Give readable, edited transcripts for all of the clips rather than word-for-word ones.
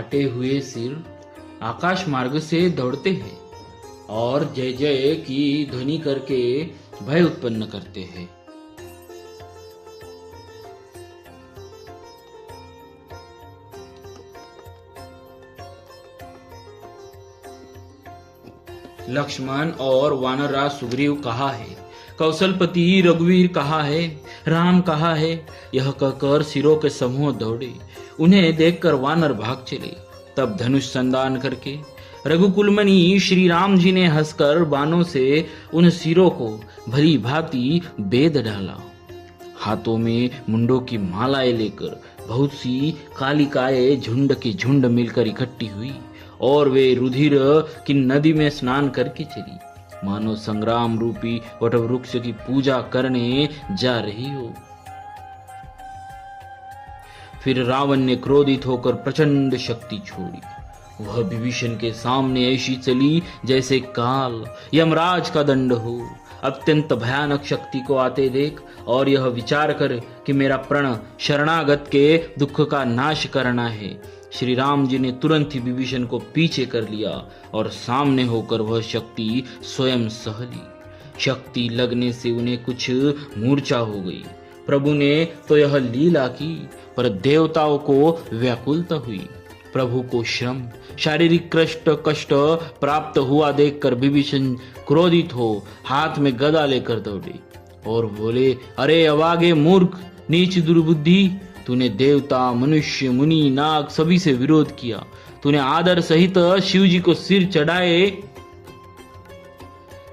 काटे हुए सिर आकाश मार्ग से दौड़ते हैं और जय जय की ध्वनि करके भय उत्पन्न करते हैं। लक्ष्मण और वानरराज सुग्रीव कहाँ है? कौशलपति रघुवीर कहाँ है? राम कहाँ है? यह कहकर सिरों के समूह दौड़े। उन्हें देखकर वानर भाग चले। तब धनुष संधान करके रघुकुलमणि श्री राम जी ने हंसकर बाणों से उन सिरों को भली भांति बेध डाला। हाथों में मुंडों की मालाएं लेकर बहुत सी कालिकाएं झुंड के झुंड मिलकर इकट्ठी हुई और वे रुधिर की नदी में स्नान करके चली, मानो संग्राम रूपी वटवृक्ष की पूजा करने जा रही हो। फिर रावण ने क्रोधित होकर प्रचंड शक्ति छोड़ी। वह विभीषण के सामने ऐसी चली जैसे काल यमराज का दंड हो। अत्यंत भयानक शक्ति को आते देख और यह विचार कर कि मेरा प्रण शरणागत के दुख का नाश करना है, श्री राम जी ने तुरंत ही विभीषण को पीछे कर लिया और सामने होकर वह शक्ति स्वयं सह ली। शक्ति लगने से उन्हें कुछ मूर्छा हो गई। प्रभु ने तो यह लीला की, पर देवताओं को व्याकुलता हुई। प्रभु को श्रम शारीरिक कष्ट प्राप्त हुआ देखकर विभीषण क्रोधित हो हाथ में गदा लेकर दौड़े और बोले, अरे अवागे मूर्ख, नीच दुर्बुद्धि, तूने देवता मनुष्य मुनि नाग सभी से विरोध किया। तूने आदर सहित शिव जी को सिर चढ़ाए,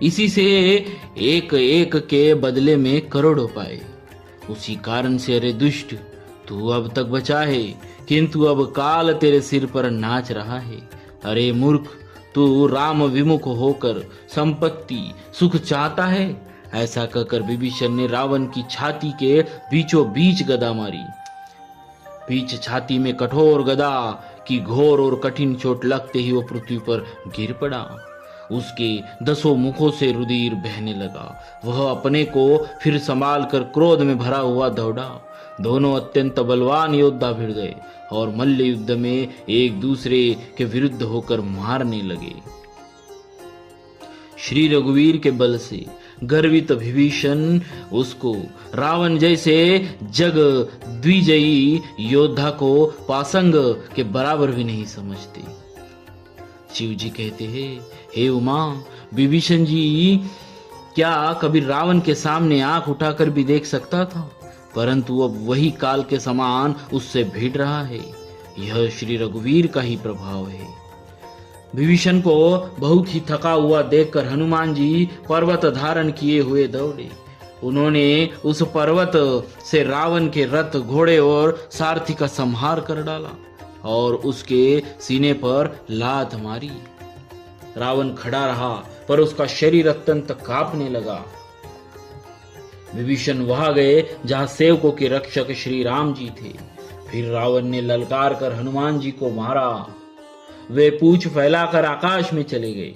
इसी से एक एक के बदले में करोड़ों पाए। उसी कारण से अरे दुष्ट, तू अब तक बचा है, किंतु अब काल तेरे सिर पर नाच रहा है। अरे मूर्ख, तू राम विमुख होकर संपत्ति सुख चाहता है। ऐसा कहकर विभीषण ने रावण की छाती के बीचों बीच गदा मारी। बीच छाती में कठोर गदा की घोर और कठिन चोट लगते ही वो पृथ्वी पर गिर पड़ा। उसके 10 मुखों से रुधिर बहने लगा। वह अपने को फिर संभाल कर क्रोध में भरा हुआ दौड़ा। दोनों अत्यंत बलवान योद्धा भिड़ गए और मल्ल युद्ध में एक दूसरे के विरुद्ध होकर मारने लगे। श्री रघुवीर के बल से गर्वित विभीषण उसको रावण जैसे जग द्विजयी योद्धा को पासंग के बराबर भी नहीं समझते। शिव जी कहते हैं, हे उमा, विभीषण जी क्या कभी रावण के सामने आंख उठाकर भी देख सकता था, परंतु अब वही काल के समान उससे भिड़ रहा है। यह श्री रघुवीर का ही प्रभाव है। विभीषण को बहुत ही थका हुआ देखकर हनुमान जी पर्वत धारण किए हुए दौड़े। उन्होंने उस पर्वत से रावण के रथ, घोड़े और सारथी का संहार कर डाला और उसके सीने पर लात मारी। रावण खड़ा रहा, पर उसका शरीर अत्यंत कांपने लगा। विभीषण वहां गए जहां सेवकों के रक्षक श्री राम जी थे। फिर रावण ने ललकार कर हनुमान जी को मारा। वे पूंछ फैलाकर आकाश में चले गए।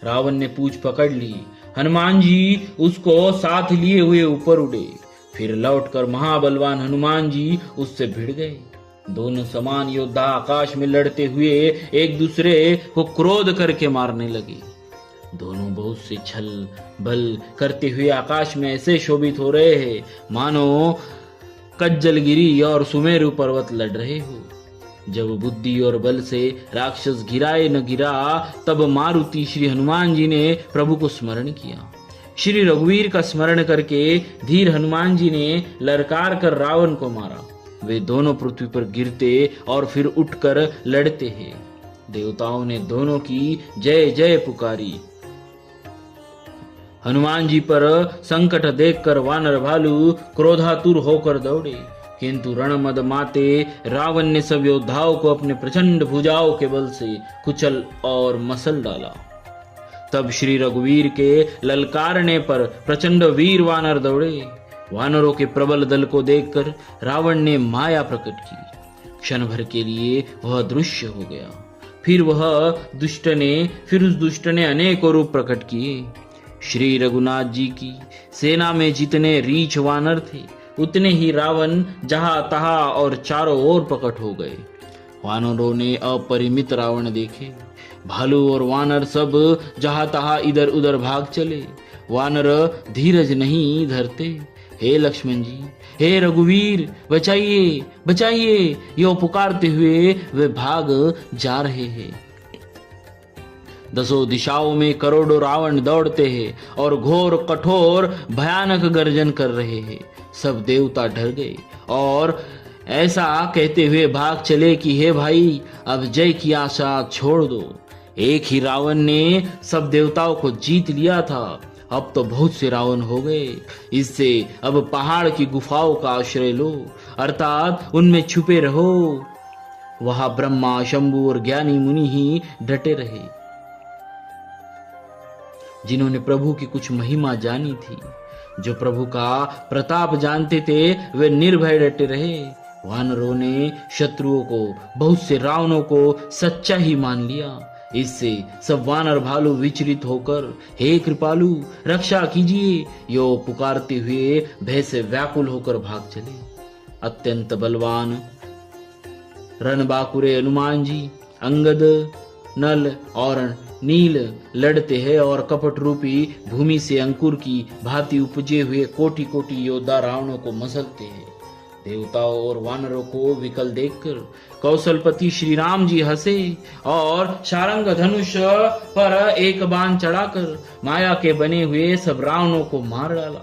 रावण ने पूंछ पकड़ ली। हनुमान जी उसको साथ लिए हुए ऊपर उड़े। फिर लौटकर महाबलवान हनुमान जी उससे भिड़ गए। दोनों समान योद्धा आकाश में लड़ते हुए एक दूसरे को क्रोध करके मारने लगे। दोनों बहुत से छल बल करते हुए आकाश में ऐसे शोभित हो रहे हैं मानो कज्जलगिरी और सुमेरु पर्वत लड़ रहे हो। जब बुद्धि और बल से राक्षस गिराए न गिरा, तब मारुति श्री हनुमान जी ने प्रभु को स्मरण किया। श्री रघुवीर का स्मरण करके धीर हनुमान जी ने ललकार कर रावण को मारा। वे दोनों पृथ्वी पर गिरते और फिर उठकर लड़ते हैं। देवताओं ने दोनों की जय जय पुकारी। हनुमान जी पर संकट देखकर वानर भालू क्रोधातुर होकर दौड़े, किंतु रणमद माते रावण ने सब योद्धाओं को अपने प्रचंड भुजाओं के बल से कुचल और मसल डाला। तब श्री रघुवीर के ललकारने पर प्रचंड वीर वानर दौड़े। वानरों के प्रबल दल को देखकर रावण ने माया प्रकट की। क्षण भर के लिए वह दृश्य हो गया। फिर उस दुष्ट ने अनेकों रूप प्रकट किए। श्री रघुनाथ जी की सेना में जितने रीछ वानर थे, उतने ही रावण जहां तहां और चारों ओर प्रकट हो गए। वानरों ने अपरिमित रावण देखे। भालू और वानर सब जहां तहां इधर उधर भाग चले। वानर धीरज नहीं धरते। हे लक्ष्मण जी, हे रघुवीर, बचाइए बचाइए, यो पुकारते हुए वे भाग जा रहे हैं। दसों दिशाओं में करोड़ों रावण दौड़ते हैं और घोर कठोर भयानक गर्जन कर रहे हैं। सब देवता डर गए और ऐसा कहते हुए भाग चले कि हे भाई, अब जय की आशा छोड़ दो। एक ही रावण ने सब देवताओं को जीत लिया था, अब तो बहुत से रावण हो गए। इससे अब पहाड़ की गुफाओं का आश्रय लो, अर्थात उनमें छुपे रहो। वहां ब्रह्मा, शंभु और ज्ञानी मुनि ही डटे रहे, जिन्होंने प्रभु की कुछ महिमा जानी थी। जो प्रभु का प्रताप जानते थे वे निर्भय डटे रहे। वानरों ने शत्रुओं को, बहुत से रावणों को सच्चा ही मान लिया। इससे सब वानर भालू विचलित होकर हे कृपालु रक्षा कीजिए यो पुकारते हुए भय से व्याकुल होकर भाग चले। अत्यंत बलवान रणबांकुरे हनुमान जी, अंगद, नल और नील लड़ते हैं और कपट रूपी भूमि से अंकुर की भांति उपजे हुए कोटि कोटि योद्धा रावणों को मसलते हैं। देवताओं और वानरों को विकल देखकर कौशलपति श्री राम जी हंसे और शारंग धनुष पर एक बाण चढ़ाकर माया के बने हुए सब रावणों को मार डाला।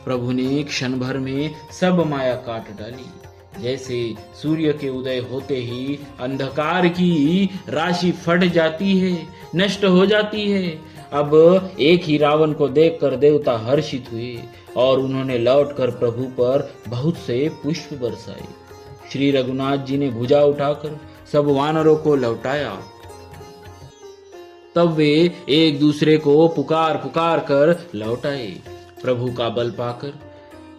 प्रभु ने क्षण भर में सब माया काट डाली। जैसे सूर्य के उदय होते ही अंधकार की राशि फट जाती है, नष्ट हो जाती है। अब एक ही रावण को देखकर देवता हर्षित हुए और उन्होंने लौटकर प्रभु पर बहुत से पुष्प बरसाए। श्री रघुनाथ जी ने भुजा उठाकर सब वानरों को लौटाया। तब वे एक दूसरे को पुकार पुकार कर लौटाए। प्रभु का बल पाकर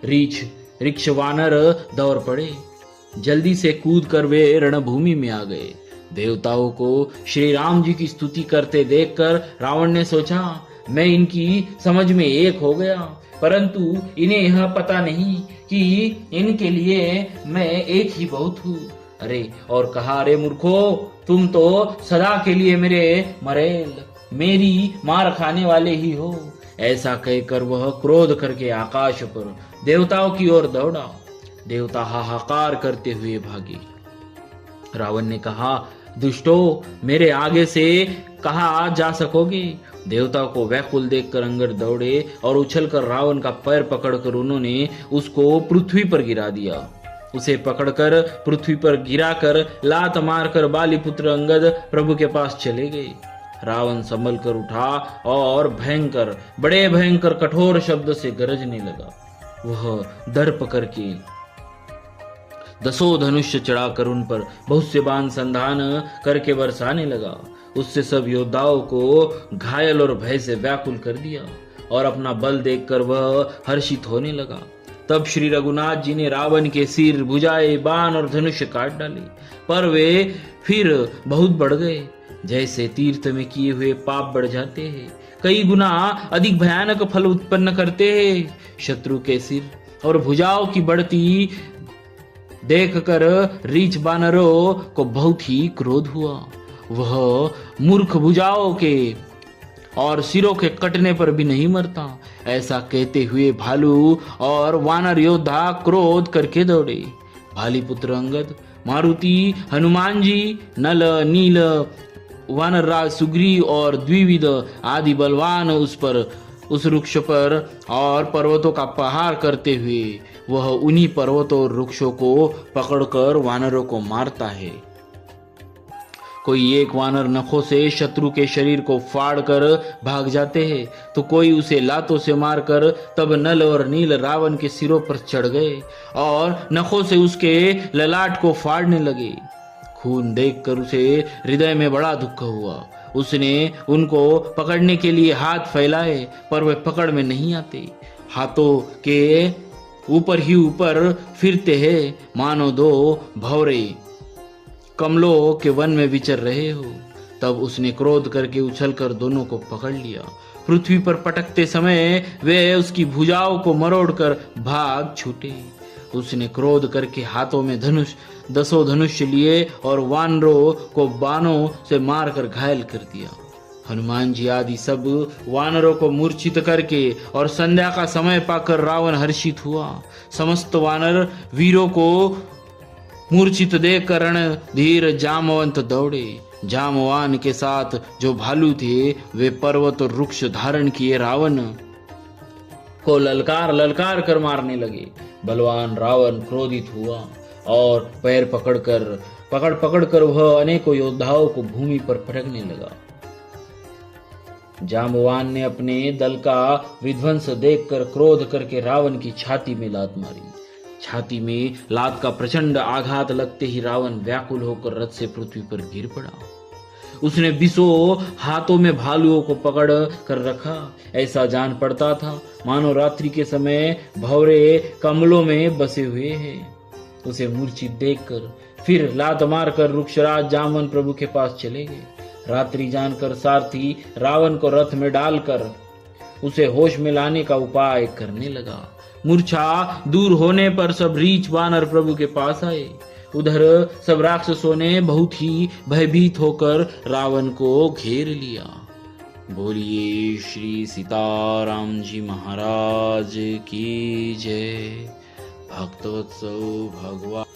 रीछ वानर दौड़ पड़े। जल्दी से कूद कर वे रणभूमि में आ गए। देवताओं को श्री राम जी की स्तुति करते देखकर रावण ने सोचा, मैं इनकी समझ में एक हो गया, परंतु इन्हें यह पता नहीं कि इनके लिए मैं एक ही बहुत हूँ। अरे और कहा, अरे मूर्खो, तुम तो सदा के लिए मेरे मरेल, मेरी मार खाने वाले ही हो। ऐसा कहकर वह क्रोध करके आकाश पर देवताओं की ओर दौड़ा। देवता हाहाकार करते हुए भागे। रावण ने कहा, दुष्टो, मेरे आगे से कहाँ जा सकोगे? देवताओं को व्याकुल देखकर अंगद दौड़े और उछलकर रावण का पैर पकड़कर उन्होंने उसको पृथ्वी पर गिरा दिया। उसे पकड़कर पृथ्वी पर गिराकर लात मारकर बालीपुत्र अंगद प्रभु के पास चले गए। रावण संभल कर उठा और बड़े भयंकर कठोर शब्द से गरजने लगा। वह दर्प करके दसों धनुष चढ़ाकर उन पर बहुत से बाण संधान करके बरसाने लगा। उससे सब योद्धाओं को घायल और भय से व्याकुल कर दिया और अपना बल देखकर वह हर्षित होने लगा। तब श्री रघुनाथ जी ने रावण के सिर, भुजाएं, बाण और धनुष काट डाले, पर वे फिर बहुत बढ़ गए। जैसे तीर्थ में किए हुए पाप बढ़ जाते हैं, कई गुना अधिक भयानक फल उत्पन्न करते हैं। शत्रु के सिर और भुजाओं की बढ़ती देखकर रीछ वानरों को बहुत ही क्रोध हुआ। वह मूर्ख भुजाओं के और सिरों के कटने पर भी नहीं मरता। ऐसा कहते हुए भालू और वानर योद्धा क्रोध करके दौड़े। भालीपुत्र अंगद, मारुति, हनुमान जी, नल, नील, वानरराज सुग्रीव और द्विविद आदि बलवान उस वृक्ष पर और पर्वतों का प्रहार करते हुए वह उन्हीं पर्वतों और वृक्षों को पकड़कर वानरों को मारता है। कोई एक वानर नखों से शत्रु के शरीर को फाड़कर भाग जाते हैं, तो कोई उसे लातों से मारकर तब नल और नील रावण के सिरों पर चढ़ गए और नखों से उसके ललाट को फाड़ने लगे। खून देखकर उसे हृदय में बड़ा दुख हुआ। उसने उनको पकड़ने के लिए हाथ फैलाए, पर वे पकड़ में नहीं आते। हाथों के ऊपर ही ऊपर फिरते हैं, मानो दो भौरे कमलों के वन में विचर रहे हो। तब उसने क्रोध करके उछलकर दोनों को पकड़ लिया। पृथ्वी पर पटकते समय वे उसकी भुजाओं को मरोड़कर भाग छूटे। उसने क्रोध करके हाथों में धनुष 10 धनुष लिए और वानरों को बाणों से मारकर घायल कर दिया। हनुमान जी आदि सब वानरों को मूर्छित करके और संध्या का समय पाकर रावण हर्षित हुआ। समस्त वानर वीरों को मूर्छित देखकर रणधीर जामवंत दौड़े। जामवान के साथ जो भालू थे वे पर्वत और वृक्ष धारण किए रावण को ललकार ललकार कर मारने लगे। बलवान रावण क्रोधित हुआ और पैर पकड़ कर वह अनेकों योद्धाओं को भूमि पर पटकने लगा। जामवान ने अपने दल का विध्वंस देखकर क्रोध करके रावण की छाती में लात मारी। छाती में लात का प्रचंड आघात लगते ही रावण व्याकुल होकर रथ से पृथ्वी पर गिर पड़ा। उसने 20 हाथों में भालुओं को पकड़ कर रखा। ऐसा जान पड़ता था मानो रात्रि के समय भंवरे कमलों में बसे हुए हैं। उसे मूर्छित देखकर फिर लात मारकर वृक्षराज जामवन प्रभु के पास चले गए। रात्रि जानकर सारथी रावण को रथ में डालकर उसे होश में लाने का उपाय करने लगा। मूर्छा दूर होने पर सब रीछ वानर प्रभु के पास आए। उधर सब राक्षसों ने बहुत ही भयभीत होकर रावण को घेर लिया। बोलिए श्री सीताराम जी महाराज की जय। भक्तवत्सल भगवान।